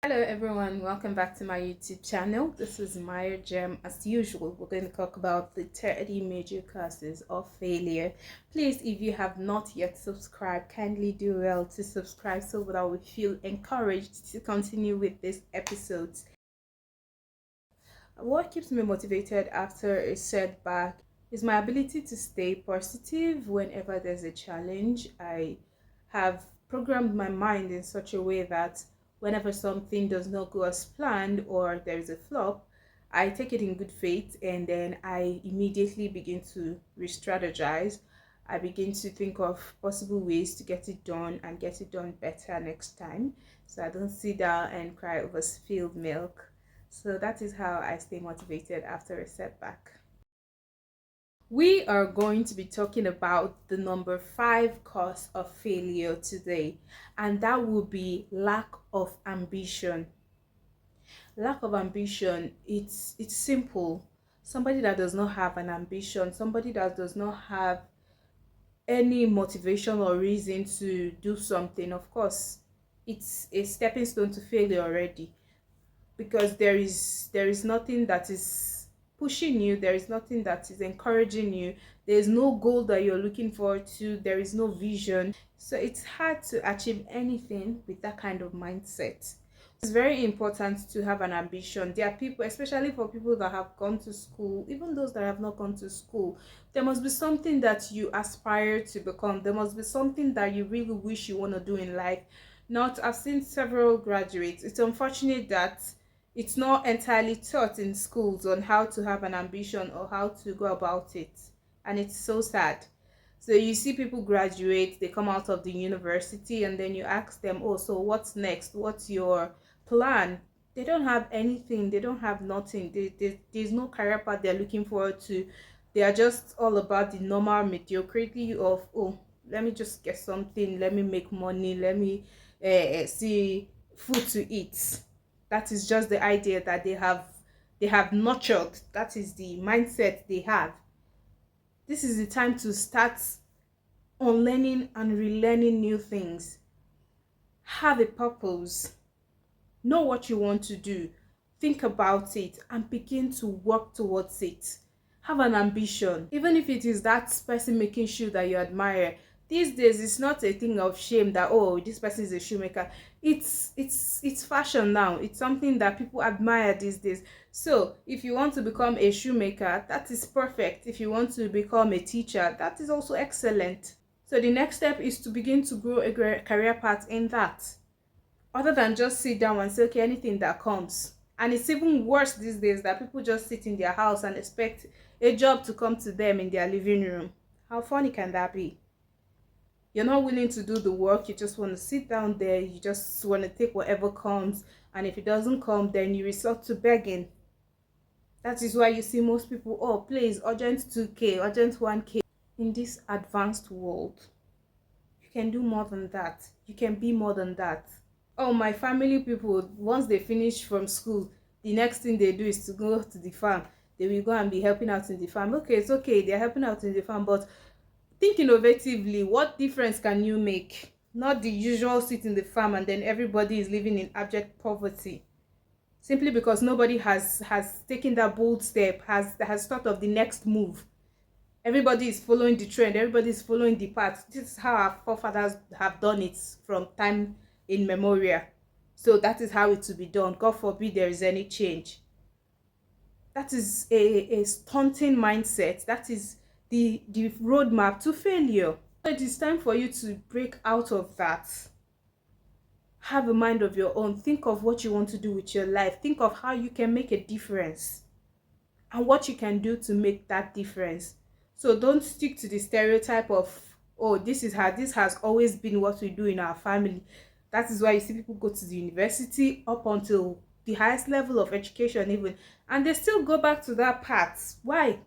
Hello everyone, welcome back to my YouTube channel. This is Maya Gem. As usual, we're going to talk about the 30 major causes of failure. Please, if you have not yet subscribed, kindly do well to subscribe so that I will feel encouraged to continue with these episodes. What keeps me motivated after a setback is my ability to stay positive whenever there's a challenge. I have programmed my mind in such a way that whenever something does not go as planned or there is a flop, I take it in good faith and then I immediately begin to re-strategize. I begin to think of possible ways to get it done and get it done better next time. So I don't sit down and cry over spilled milk. So that is how I stay motivated after a setback. We are going to be talking about the number 5 cause of failure today, and that will be lack of ambition. Lack of ambition, it's simple. Somebody that does not have an ambition, somebody that does not have any motivation or reason to do something, of course, it's a stepping stone to failure already, because there is nothing that is pushing you, there is nothing that is encouraging you, there is no goal that you're looking forward to, there is no vision. So it's hard to achieve anything with that kind of mindset. It's very important to have an ambition. There are people, especially for people that have gone to school, even those that have not gone to school, there must be something that you aspire to become. There must be something that you really wish you want to do in life. Not, I've seen several graduates. It's unfortunate that it's not entirely taught in schools on how to have an ambition or how to go about it, and it's so sad. So you see people graduate, they come out of the university, and then you ask them, oh, so what's next, what's your plan? They don't have anything, they don't have nothing. There's no career path they're looking forward to. They are just all about the normal mediocrity of, oh, let me just get something, let me make money, let me see food to eat. That is just the idea that they have nurtured. That is the mindset they have. This is the time to start unlearning and relearning new things. Have a purpose. Know what you want to do. Think about it and begin to work towards it. Have an ambition. Even if it is that person making shoe that you admire, these days it's not a thing of shame that, oh, this person is a shoemaker. It's fashion now. It's something that people admire these days. So if you want to become a shoemaker, that is perfect. If you want to become a teacher, that is also excellent. So the next step is to begin to grow a career path in that, other than just sit down and say, okay, anything that comes. And it's even worse these days that people just sit in their house and expect a job to come to them in their living room. How funny can that be? You're not willing to do the work, you just want to sit down there, you just want to take whatever comes, and if it doesn't come, then you resort to begging. That is why you see most people, oh, please, urgent 2K, urgent 1K. In this advanced world, you can do more than that. You can be more than that. Oh, my family people, once they finish from school, the next thing they do is to go to the farm. They will go and be helping out in the farm. Okay, it's okay, they're helping out in the farm, but think innovatively. What difference can you make? Not the usual sit in the farm and then everybody is living in abject poverty, simply because nobody has taken that bold step, has thought of the next move. Everybody is following the trend, everybody is following the path. This is how our forefathers have done it from time immemorial. So that is how it will be done. God forbid there is any change. That is a stunting mindset. That is the roadmap to failure. It is time for you to break out of that. Have a mind of your own. Think of what you want to do with your life. Think of how you can make a difference and what you can do to make that difference. So don't stick to the stereotype of, oh, this has always been what we do in our family. That is why you see people go to the university up until the highest level of education even, and they still go back to that path. Why?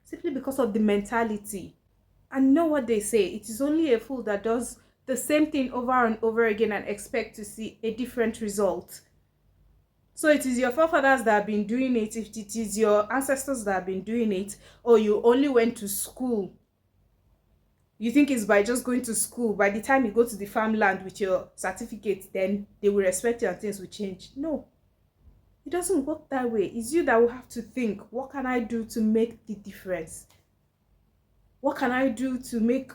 Simply because of the mentality. And know what they say, it is only a fool that does the same thing over and over again and expect to see a different result. So it is your forefathers that have been doing it, if it is your ancestors that have been doing it, or you only went to school You think it's by just going to school, by the time you go to the farmland with your certificate, then they will respect you and things will change? No, it doesn't work that way. It's you that will have to think, what can I do to make the difference? What can I do to make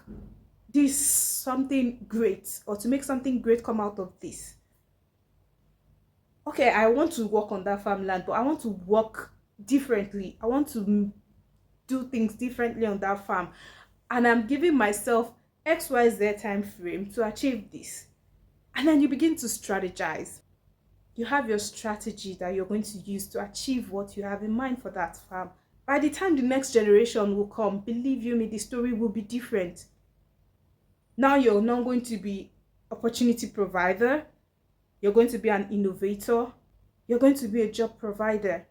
this something great, or to make something great come out of this? Okay, I want to work on that farmland, but I want to work differently. I want to do things differently on that farm. And I'm giving myself XYZ time frame to achieve this. And then you begin to strategize. You have your strategy that you're going to use to achieve what you have in mind for that farm. By the time the next generation will come, believe you me, the story will be different. Now you're not going to be opportunity provider, you're going to be an innovator, you're going to be a job provider,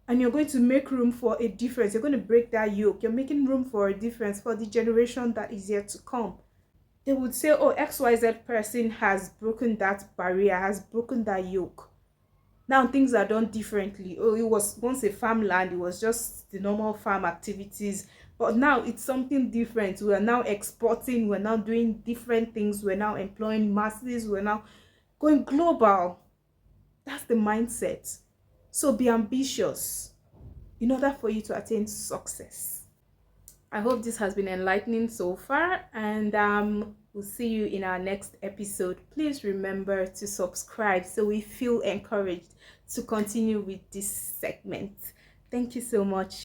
and you're going to make room for a difference. You're going to break that yoke. You're making room for a difference for the generation that is yet to come. They would say, oh, XYZ person has broken that barrier, has broken that yoke. Now things are done differently. Oh, it was once a farmland, it was just the normal farm activities. But now it's something different. We are now exporting, we're now doing different things, we're now employing masses, we're now going global. That's the mindset. So be ambitious in order for you to attain success. I hope this has been enlightening so far, and we'll see you in our next episode. Please remember to subscribe so we feel encouraged to continue with this segment. Thank you so much.